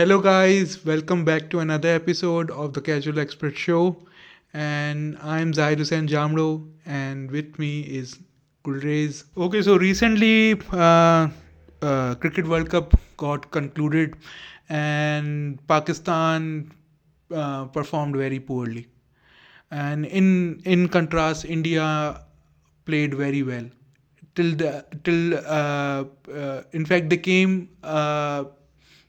Hello, guys, welcome back to another episode of the Casual Expert Show. And I'm Zahid Hussain Jamro, and with me is Gulrez. Okay, so recently, Cricket World Cup got concluded, and Pakistan performed very poorly. And in contrast, India played very well in fact they came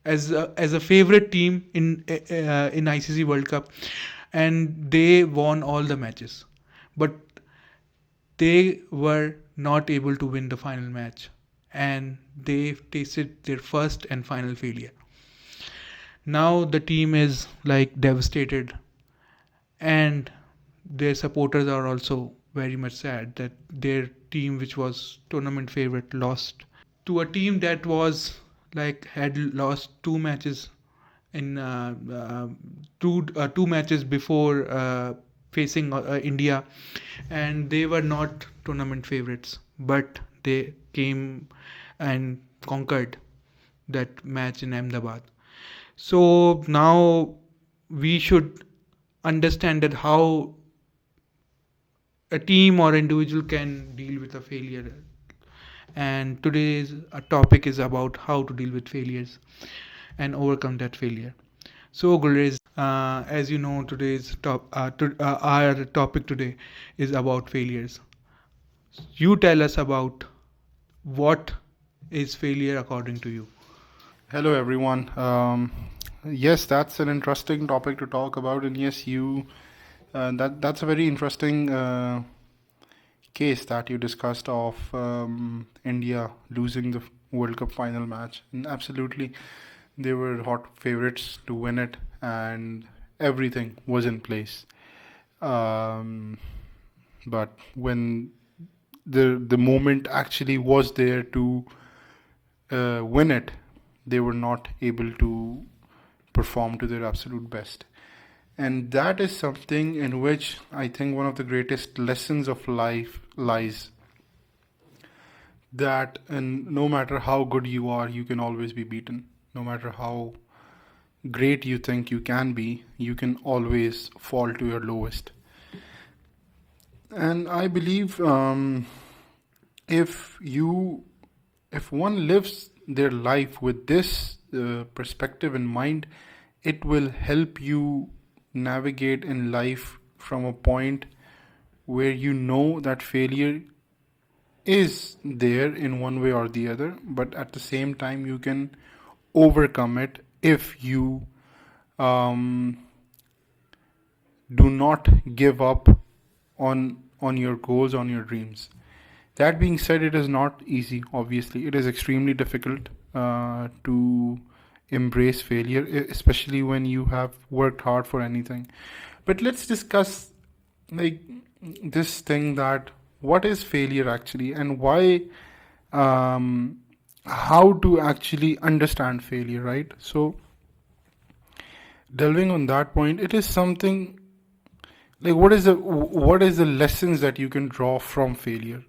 as a favorite team in ICC World Cup, and they won all the matches, but they were not able to win the final match, and they tasted their first and final failure. Now the team is like devastated, and their supporters are also very much sad that their team, which was tournament favorite, lost to a team that was like had lost two matches in two matches before facing India, and they were not tournament favorites, but they came and conquered that match in Ahmedabad. So now we should understand that how a team or individual can deal with a failure, and today's topic is about how to deal with failures and overcome that failure. So Gulrez, as you know, our topic today is about failures. You tell us about what is failure according to you. Hello, everyone. Yes, that's an interesting topic to talk about, and yes, that's a very interesting case that you discussed of India losing the World Cup final match. And absolutely, they were hot favorites to win it, and everything was in place. Um, but when the moment actually was there to win it, they were not able to perform to their absolute best. And that is something in which I think one of the greatest lessons of life lies. That and no matter how good you are, you can always be beaten. No matter how great you think you can be, you can always fall to your lowest. And I believe if you if one lives their life with this perspective in mind, it will help you navigate in life from a point where you know that failure is there in one way or the other, but at the same time, you can overcome it if you um, do not give up on your goals, on your dreams. That being said, it is not easy. Obviously, it is extremely difficult to embrace failure, especially when you have worked hard for anything. But let's discuss like this thing that what is failure actually, and why, how to actually understand failure, right? So delving on that point, it is something like what is the lessons that you can draw from failure.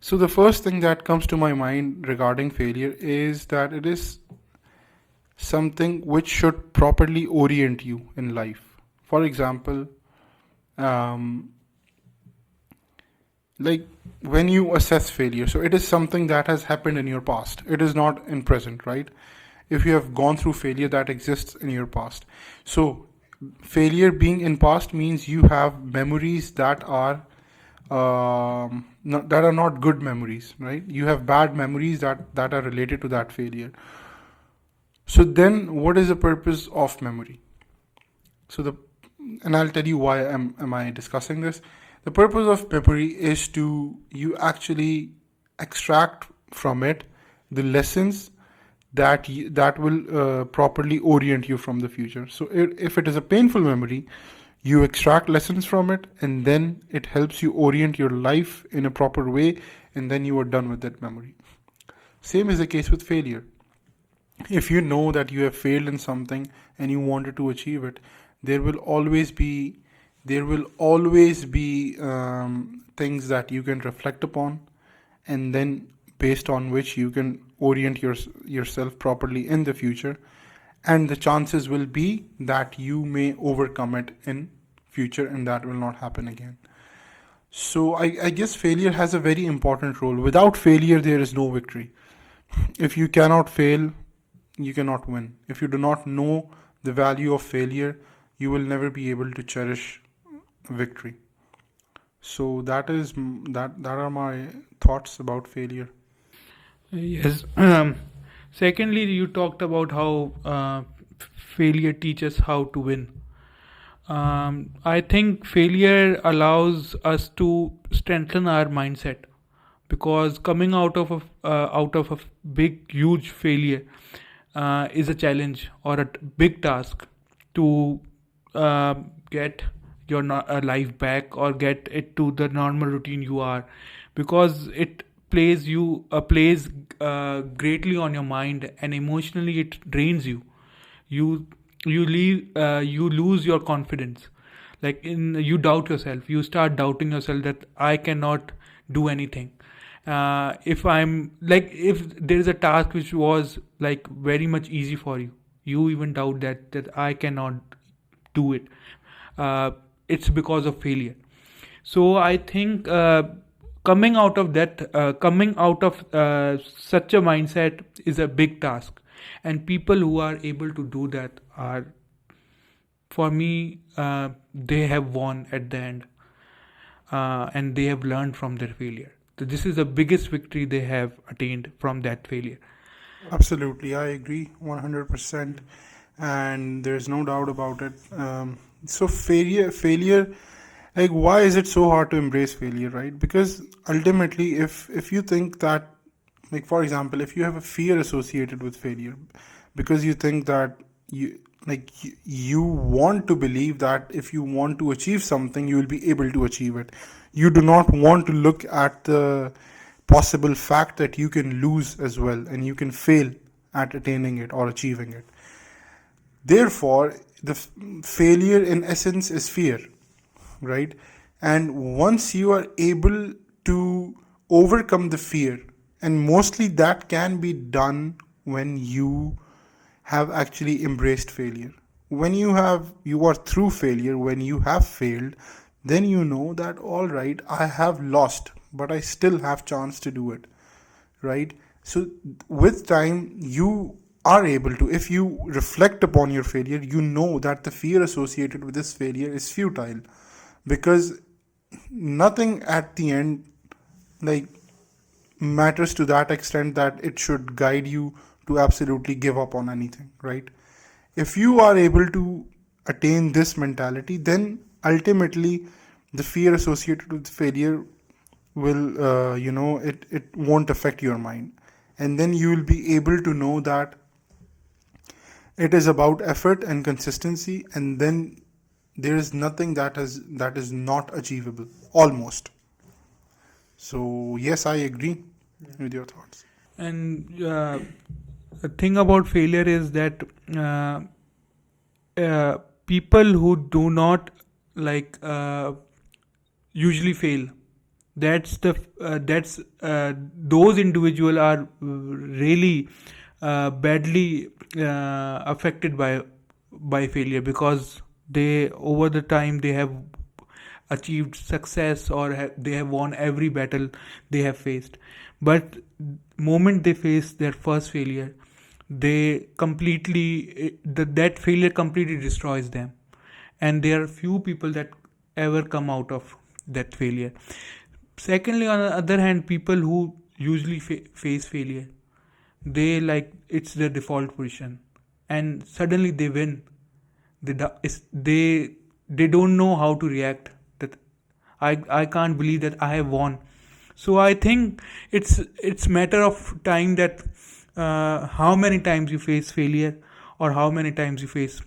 So the first thing that comes to my mind regarding failure is that it is something which should properly orient you in life. For example, um, like when you assess failure, so it is something that has happened in your past. It is not in present, right? If you have gone through failure, that exists in your past. So failure being in past means you have memories that are that are not good memories, right? You have bad memories that are related to that failure. So then, what is the purpose of memory? So and I'll tell you why am I discussing this. The purpose of memory is to you actually extract from it the lessons that will properly orient you from the future. So if it is a painful memory, you extract lessons from it, and then it helps you orient your life in a proper way, and then you are done with that memory. Same is the case with failure. If you know that you have failed in something and you wanted to achieve it, there will always be things that you can reflect upon, and then based on which you can orient yourself properly in the future, and the chances will be that you may overcome it in future, and that will not happen again. So I guess failure has a very important role. Without failure, there is no victory. If you cannot fail, you cannot win. If you do not know the value of failure, you will never be able to cherish victory. So that are my thoughts about failure. Yes. Secondly, you talked about how failure teaches how to win. I think failure allows us to strengthen our mindset, because coming out of a big huge failure is a challenge or a big task to get your life back or get it to the normal routine you are, because it plays greatly on your mind, and emotionally it drains you. you you lose your confidence, you doubt yourself, you start doubting yourself that I cannot do anything. If there is a task which was like very much easy for you, you even doubt that I cannot do it. uh, it's because of failure. So I think coming out of such a mindset is a big task, and people who are able to do that are, for me, they have won at the end, and they have learned from their failure. So this is the biggest victory they have attained from that failure. Absolutely, I agree 100%, and there's no doubt about it. So failure, like why is it so hard to embrace failure, right? Because ultimately, if you think that, like for example, if you have a fear associated with failure, because you think that you want to believe that if you want to achieve something, you will be able to achieve it. You do not want to look at the possible fact that you can lose as well and you can fail at attaining it or achieving it. Therefore, the failure in essence is fear, right? And once you are able to overcome the fear, and mostly that can be done when you have actually embraced failure. When you are through failure, when you have failed, then you know that all right, I have lost, but I still have chance to do it, right? So with time you are able to, if you reflect upon your failure, you know that the fear associated with this failure is futile, because nothing at the end like matters to that extent that it should guide you to absolutely give up on anything, right? If you are able to attain this mentality, then ultimately the fear associated with failure will it won't affect your mind, and then you will be able to know that it is about effort and consistency, and then there is nothing that is not achievable almost. So yes, I agree with your thoughts. And the thing about failure is that uh, people who do not like usually fail, that's those individual are really badly affected by failure, because they over the time they have achieved success, or they have won every battle they have faced. But moment they face their first failure, they completely that failure completely destroys them, and there are few people that ever come out of that failure. Secondly, on the other hand, people who usually face failure, they like it's their default position, and suddenly they win. They don't know how to react, that I can't believe that I have won. So I think it's matter of time that how many times you face failure or how many times you face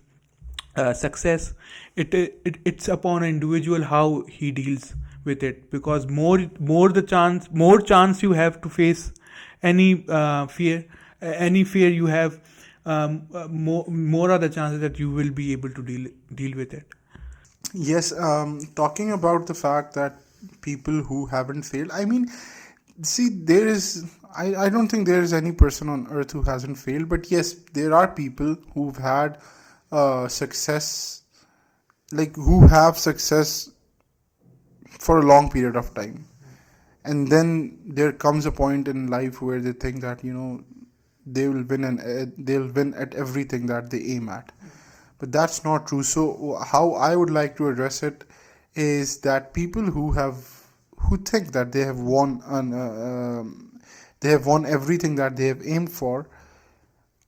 success. It's upon an individual how he deals with it, because more chance you have to face any any fear you have, more are the chances that you will be able to deal with it. Yes, talking about the fact that people who haven't failed, I mean, see, there is I don't think there is any person on earth who hasn't failed, but yes, there are people who've had success, like who have success for a long period of time. And then there comes a point in life where they think that, they will win, and they'll win at everything that they aim at. But that's not true. So how I would like to address it is that people who think that they have won everything that they have aimed for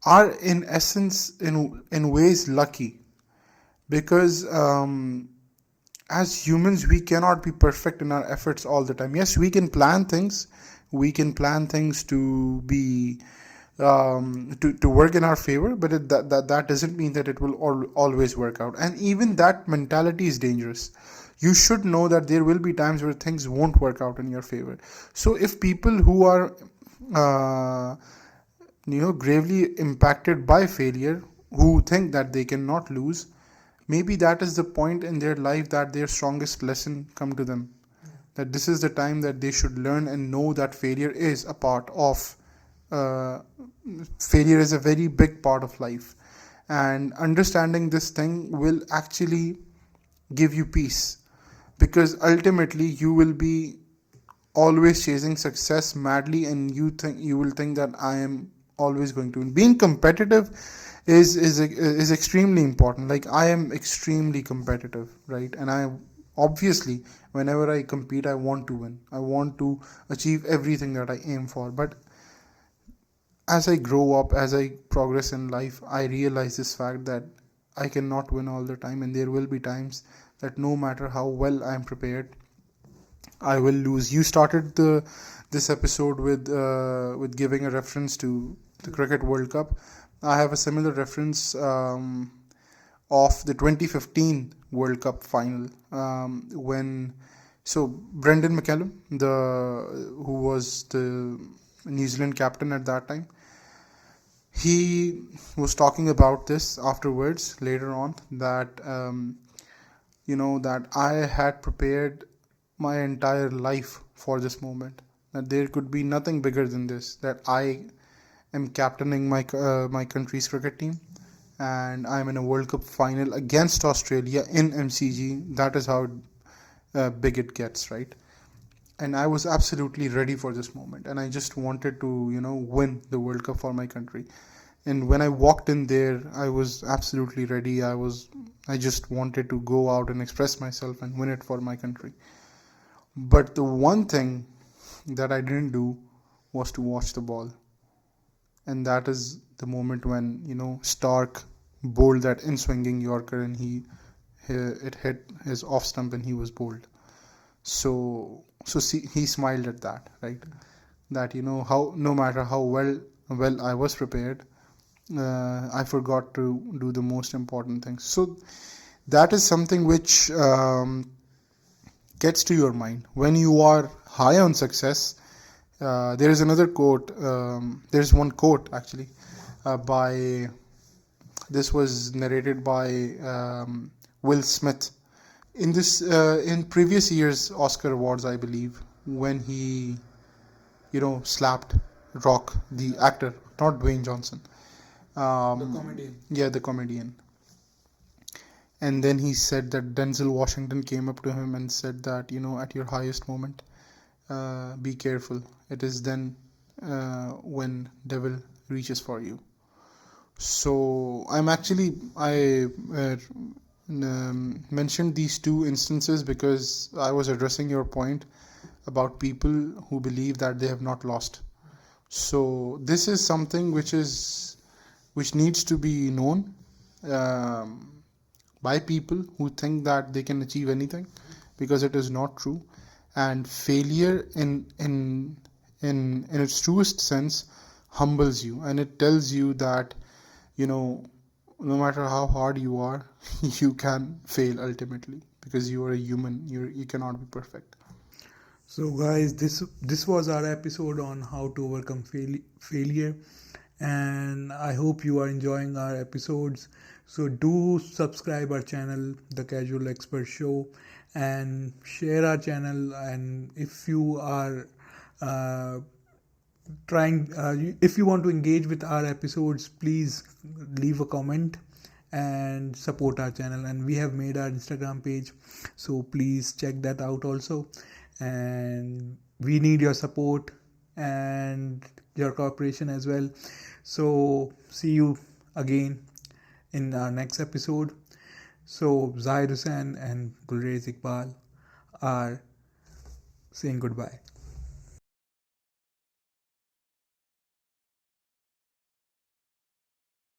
are in essence in ways lucky, because as humans we cannot be perfect in our efforts all the time. Yes, we can plan things to be to work in our favor, but that doesn't mean that it will always work out. And even that mentality is dangerous. You should know that there will be times where things won't work out in your favor. So if people who are uh, gravely impacted by failure, who think that they cannot lose, maybe that is the point in their life that their strongest lesson come to them, that this is the time that they should learn and know that uh, failure is a very big part of life. And understanding this thing will actually give you peace, because ultimately you will be always chasing success madly, and you will think that I am always going to win. Being competitive is extremely important. Like, I am extremely competitive, right? And I obviously, whenever I compete, I want to win. I want to achieve everything that I aim for. But as I grow up, as I progress in life, I realize this fact that I cannot win all the time, and there will be times that no matter how well I am prepared, I will lose. You started this episode with giving a reference to the Cricket World Cup. I have a similar reference of the 2015 World Cup final, when Brendan McCallum, the who was the New Zealand captain at that time, he was talking about this afterwards later on, that that I had prepared my entire life for this moment, that there could be nothing bigger than this, that I am captaining my country's cricket team, and I'm in a World Cup final against Australia in MCG. That is how big it gets, right? And I was absolutely ready for this moment, and I just wanted to win the World Cup for my country. And when I walked in there, I was absolutely ready. I just wanted to go out and express myself and win it for my country. But the one thing that I didn't do was to watch the ball. And that is the moment when, Stark bowled that in swinging Yorker, and it hit his off stump and he was bowled. So see, he smiled at that, right? That, how no matter how well I was prepared, I forgot to do the most important things. So that is something which gets to your mind when you are high on success. There is another quote. There's one quote actually by this was narrated by Will Smith in previous year's Oscar awards, I believe, when he slapped Rock, the actor, not Dwayne Johnson. The comedian. Yeah, the comedian. And then he said that Denzel Washington came up to him and said that, at your highest moment, be careful. It is then when devil reaches for you. So I mentioned these two instances because I was addressing your point about people who believe that they have not lost. So this is something which needs to be known by people who think that they can achieve anything, because it is not true. And failure in its truest sense humbles you, and it tells you that no matter how hard you are, you can fail ultimately, because you are a human. You cannot be perfect. So, guys, this was our episode on how to overcome failure, and I hope you are enjoying our episodes. So, do subscribe our channel, The Casual Expert Show, and share our channel. And if you are uh, if you want to engage with our episodes, please leave a comment and support our channel. And we have made our Instagram page, so please check that out also. And we need your support and your cooperation as well. So see you again in our next episode. So Zahid Hussain and Gulrez Iqbal are saying goodbye.